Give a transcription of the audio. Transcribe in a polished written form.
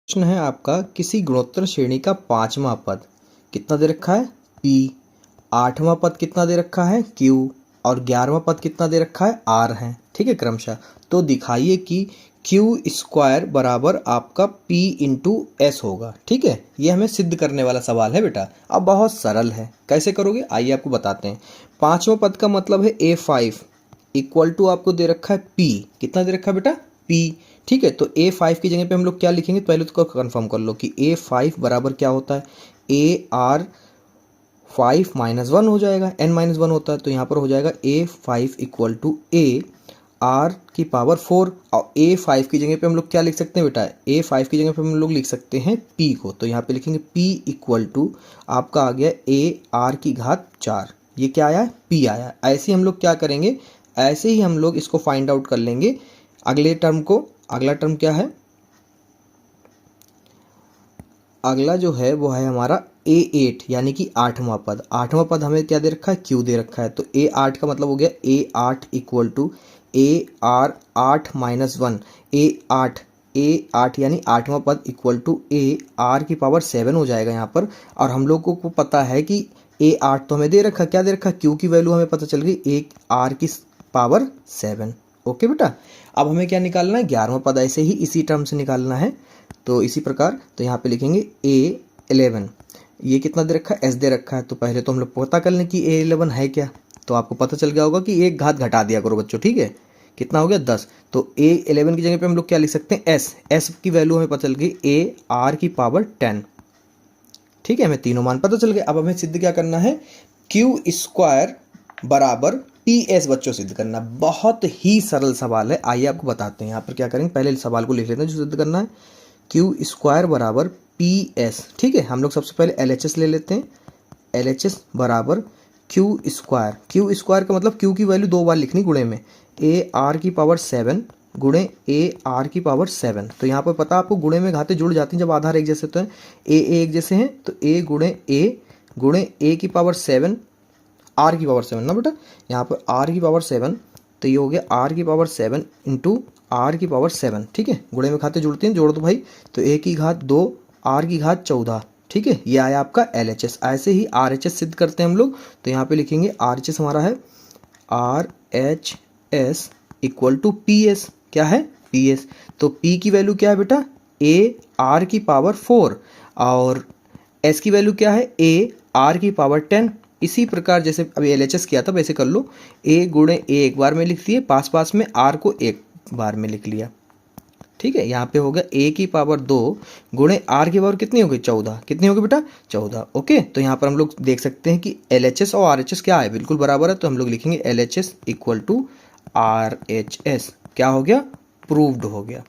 प्रश्न है आपका, किसी गुणोत्तर श्रेणी का 5वां पद कितना दे रखा है P, 8वां पद कितना दे रखा है Q और 11वां पद कितना दे रखा है R है। ठीक है, क्रमशः। तो दिखाइए कि Q² बराबर आपका P इंटू S होगा। ठीक है, ये हमें सिद्ध करने वाला सवाल है बेटा। अब बहुत सरल है, कैसे करोगे आइए आपको बताते हैं। 5वां पद का मतलब है A5 इक्वल टू आपको दे रखा है P, कितना दे रखा है बेटा P। ठीक है, तो A5 की जगह पे हम लोग क्या लिखेंगे, पहले तो कंफर्म कर लो कि A5 बराबर क्या होता है, AR5 -1 हो जाएगा, n-1 होता है, तो यहाँ पर हो जाएगा A5 इक्वल टू AR⁴ और A5 की जगह पे हम लोग क्या लिख सकते हैं बेटा, A5 की जगह पे हम लोग लिख सकते हैं P को, तो यहाँ पे लिखेंगे P इक्वल टू आपका आ गया AR⁴। ये क्या आया है, P आया। ऐसे ही हम लोग क्या करेंगे, ऐसे ही हम लोग इसको फाइंड आउट कर लेंगे अगले टर्म को। अगला टर्म क्या है, अगला जो है वो है हमारा A8 यानी कि 8वां पद। 8वां पद हमें क्या दे रखा है, Q दे रखा है, तो A8 का मतलब हो गया A8 equal to AR⁴ A8 यानी 8वां पद इक्वल टू AR⁴ हो जाएगा यहाँ पर। और हम लोगों को पता है कि A8 तो हमें दे रखा, क्या दे रखा, Q की वैल्यू हमें पता चल गई AR⁴ ओके बेटा। अब हमें क्या निकालना है, 11वां पद, ऐसे ही इसी टर्म से निकालना है। तो इसी प्रकार तो यहाँ पे लिखेंगे A11, ये कितना दे रखा है, S दे रखा है, तो पहले तो हम लोग पता कर लें कि A11 है क्या। तो आपको पता चल गया होगा कि एक घात घटा दिया करो बच्चों। ठीक है, कितना हो गया 10, तो A11 की जगह पे हम लोग क्या लिख सकते हैं, S की वैल्यू हमें पता चल गई AR⁴ ठीक है, हमें तीनों मान पता चल गए। अब हमें सिद्ध क्या करना है, Q² बराबर PS बच्चों सिद्ध करना। बहुत ही सरल सवाल है, आइए आपको बताते हैं। यहाँ पर क्या करेंगे, पहले सवाल को लिख लेते हैं जो सिद्ध करना है। Q² बराबर PS। ठीक है, हम लोग सबसे पहले LHS ले लेते हैं। LHS बराबर Q² का मतलब Q की वैल्यू 2 बार लिखनी गुणे में, AR⁴ गुणे AR⁴ तो यहाँ पर पता आपको गुणे में घाते जुड़ जाती हैं जब आधार एक जैसे, तो हैं A एक जैसे हैं, तो A गुणे A⁴ R⁴ ना बेटा। यहाँ पर R⁴ तो ये हो गया R⁴ इंटू R⁴ ठीक है, गुणे में खाते जुड़ते हैं, जोड़ दो भाई, तो A की घात 2 R की घात 14। ठीक है, ये आया आपका LHS। ऐसे ही RHS सिद्ध करते हैं हम लोग, तो यहाँ पे लिखेंगे RHS हमारा है RHS इक्वल टू PS, क्या है PS। तो P की वैल्यू क्या है बेटा, AR⁴ और S की वैल्यू क्या है, AR⁴ इसी प्रकार जैसे अभी LHS किया था वैसे कर लो, A गुणे A एक बार में लिख दिए, पास पास में R को एक बार में लिख लिया। ठीक है, यहाँ पे हो गया A⁴ गुणे R⁴ कितनी हो गई, 14। कितनी होगी बेटा, 14। ओके, तो यहाँ पर हम लोग देख सकते हैं कि LHS और RHS क्या है, बिल्कुल बराबर है, तो हम लोग लिखेंगे LHS इक्वल टू RHS। क्या हो गया, प्रूव्ड हो गया।